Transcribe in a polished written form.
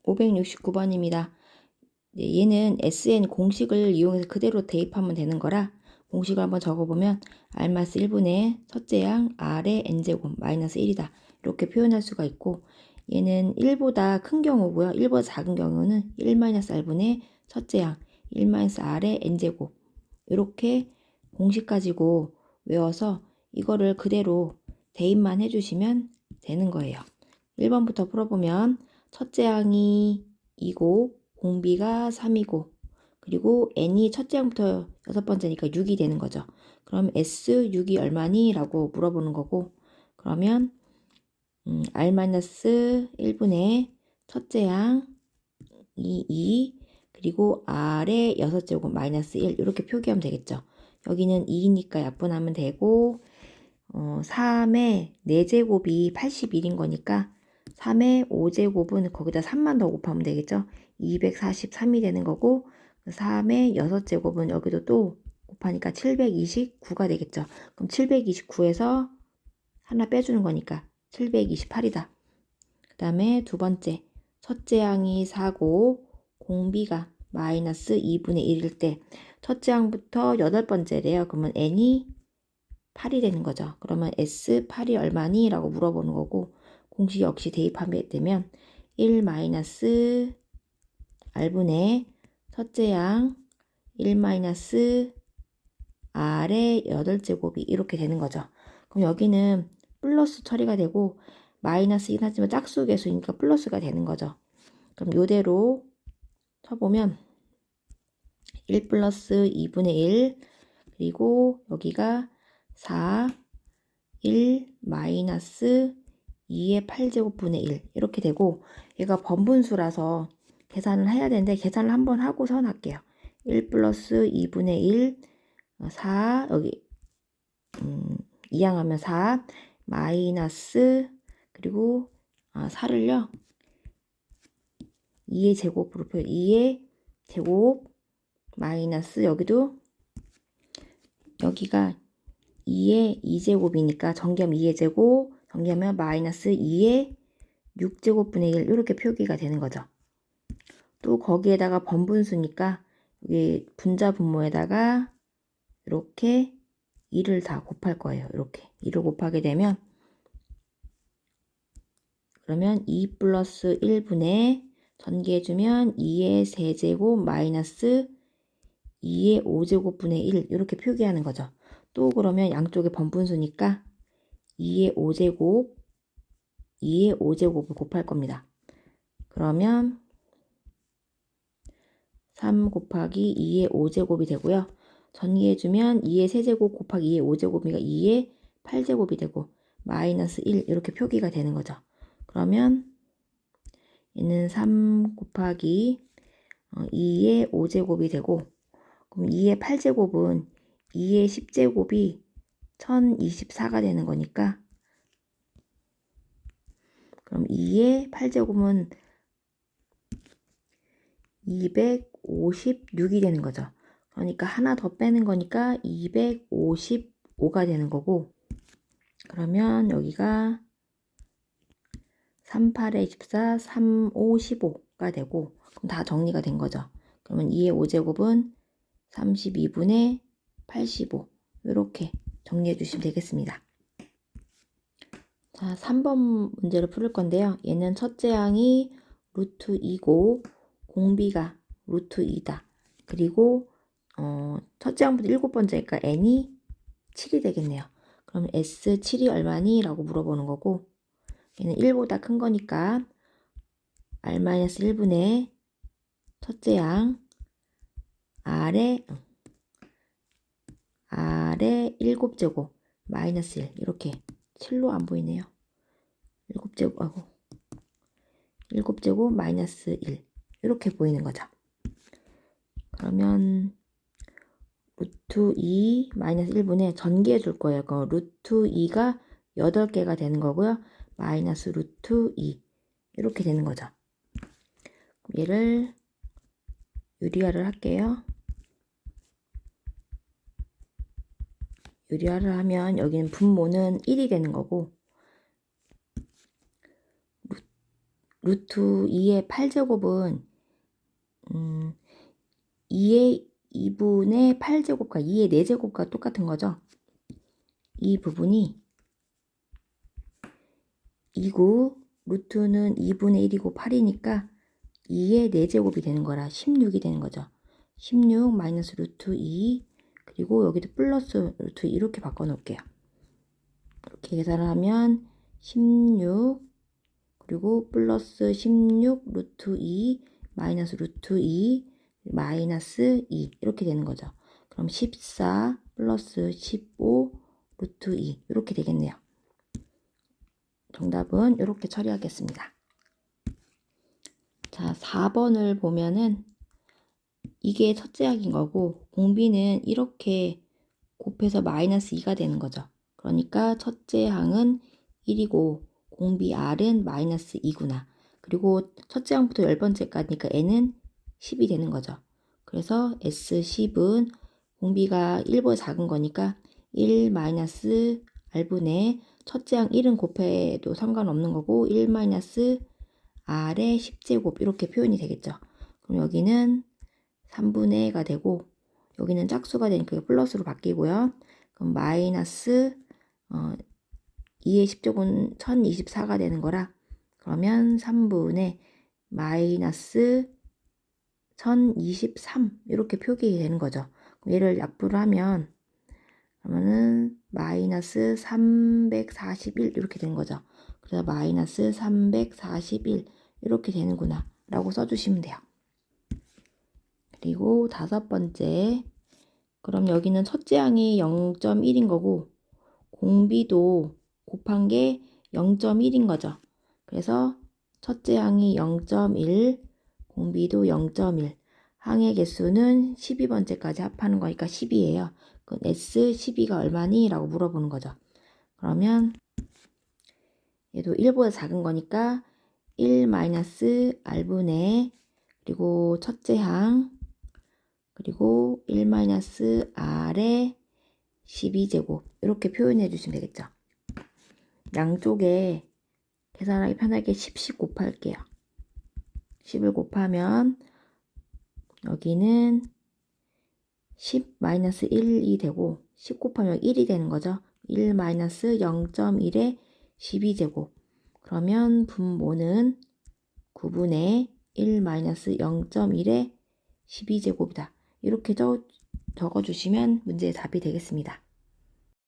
569번입니다. 얘는 SN 공식을 이용해서 그대로 대입하면 되는 거라 공식을 한번 적어보면 R-1분의 첫째 양 R의 N제곱 마이너스 1이다. 이렇게 표현할 수가 있고 얘는 1보다 큰 경우고요. 1보다 작은 경우는 1-R분의 첫째 양 1-R의 N제곱 이렇게 공식 가지고 외워서 이거를 그대로 대입만 해주시면 되는 거예요. 1번부터 풀어보면 첫째 양이 2고 공비가 3이고 그리고 n이 첫째 양부터 여섯 번째니까 6이 되는 거죠. 그럼 S6이 얼마니? 라고 물어보는 거고 그러면 R-1분의 첫째 양 2 그리고 R의 여섯 제곱 마이너스 1 이렇게 표기하면 되겠죠. 여기는 2니까 약분하면 되고 3의 4제곱이 81인 거니까 3의 5제곱은 거기다 3만 더 곱하면 되겠죠. 243이 되는 거고 3의 6제곱은 여기도 또 곱하니까 729가 되겠죠. 그럼 729에서 하나 빼주는 거니까 728이다. 그 다음에 두 번째 첫째 양이 4고 공비가 마이너스 2분의 1일 때 첫째 양부터 여덟 번째래요. 그러면 n이 8이 되는 거죠. 그러면 S8이 얼마니? 라고 물어보는 거고 공식 역시 대입하게 되면 1-R분의 첫째 양 1-R의 8제곱이 이렇게 되는 거죠. 그럼 여기는 플러스 처리가 되고 마이너스이긴 하지만 짝수 계수니까 플러스가 되는 거죠. 그럼 이대로 쳐보면 1 플러스 2분의 1 그리고 여기가 4 1 마이너스 2의 8제곱분의 1 이렇게 되고 얘가 번분수라서 계산을 해야 되는데 계산을 한번 하고선 할게요. 1 플러스 2분의 1 4 여기 이항하면 4 마이너스 그리고 4를요 2의 제곱으로 표현 2의 제곱 마이너스 여기도 여기가 2의 2제곱이니까 정겸 2의 제곱 정리하면 마이너스 2의 6제곱분의 1 이렇게 표기가 되는 거죠. 또 거기에다가 번분수니까 여기 분자 분모에다가 이렇게 2를 다 곱할 거예요. 이렇게 2를 곱하게 되면 그러면 2 플러스 1분의 전개해주면 2의 세제곱 마이너스 2의 5제곱분의 1 이렇게 표기하는 거죠. 또 그러면 양쪽에 번분수니까 2의 5제곱을 곱할 겁니다. 그러면 3 곱하기 2의 5제곱이 되고요. 전개해주면 2의 세제곱 곱하기 2의 5제곱이니까 2의 8제곱이 되고 마이너스 1 이렇게 표기가 되는 거죠. 그러면 얘는 3 곱하기 2의 5제곱이 되고 그럼 2의 8제곱은 2의 10제곱이 1024가 되는 거니까 그럼 2의 8제곱은 256이 되는 거죠. 그러니까 하나 더 빼는 거니까 255가 되는 거고 그러면 여기가 3, 8에 24, 3, 5, 15가 되고 그럼 다 정리가 된 거죠. 그러면 2의 5제곱은 32분의 85 이렇게 정리해 주시면 되겠습니다. 자, 3번 문제를 풀을 건데요. 얘는 첫째 양이 루트 2고 공비가 루트 2다. 그리고 첫째 양부터 일곱 번째니까 n이 7이 되겠네요. 그럼 S7이 얼마니? 라고 물어보는 거고 얘는 1보다 큰 거니까 R-1분의 첫째 양 R의 7제곱 마이너스 1 이렇게 7로 안 보이네요. 7제곱 마이너스 1 이렇게 보이는 거죠. 그러면 루트 2 마이너스 1분의 전개해 줄 거예요. 그럼 루트 2가 8개가 되는 거고요. 마이너스 루트 2 이렇게 되는 거죠. 얘를 유리화를 할게요. 유리화를 하면 여기는 분모는 1이 되는 거고 루트 2의 8제곱은 2의 2분의 8제곱과 2의 4제곱과 똑같은 거죠. 이 부분이 2구 루트는 2분의 1이고 8이니까 2의 4제곱이 되는 거라 16이 되는 거죠. 16 마이너스 루트 2 그리고 여기도 플러스 루트 2 이렇게 바꿔 놓을게요. 이렇게 계산을 하면 16 그리고 플러스 16 루트 2 마이너스 루트 2 마이너스 2 이렇게 되는 거죠. 그럼 14 플러스 15 루트 2 이렇게 되겠네요. 정답은 이렇게 처리하겠습니다. 자, 4번을 보면은 이게 첫째 항인 거고 공비는 이렇게 곱해서 마이너스 2가 되는 거죠. 그러니까 첫째 항은 1이고 공비 R은 마이너스 2구나. 그리고 첫째 항부터 10번째까지니까 N은 10이 되는 거죠. 그래서 S10은 공비가 1보다 작은 거니까 1 마이너스 R분의 첫째 항 1은 곱해도 상관없는 거고 1 마이너스 R의 10제곱 이렇게 표현이 되겠죠. 그럼 여기는 3분의가 되고 여기는 짝수가 되니까 플러스로 바뀌고요. 그럼 마이너스 2의 10제곱은 1024가 되는 거라 그러면 3분의 마이너스 1023 이렇게 표기 되는 거죠. 얘를 약분을 하면 그러면은 마이너스 341 이렇게 되는 거죠. 그래서 마이너스 341 이렇게 되는구나 라고 써주시면 돼요. 그리고 5번째 그럼 여기는 첫째 항이 0.1인 거고 공비도 곱한 게 0.1인 거죠. 그래서 첫째 항이 0.1 공비도 0.1 항의 개수는 12번째까지 합하는 거니까 10이에요. 그럼 S12가 얼마니? 라고 물어보는 거죠. 그러면 얘도 1보다 작은 거니까 1 마이너스 R분의 그리고 첫째 항 그리고 1 마이너스 R의 12제곱 이렇게 표현해 주시면 되겠죠. 양쪽에 계산하기 편하게 10씩 곱할게요. 10을 곱하면 여기는 10 마이너스 1이 되고 10 곱하면 1이 되는 거죠. 1 마이너스 0.1의 12제곱 그러면 분모는 9분의 1 마이너스 0.1의 12제곱이다. 이렇게 적어주시면 문제의 답이 되겠습니다.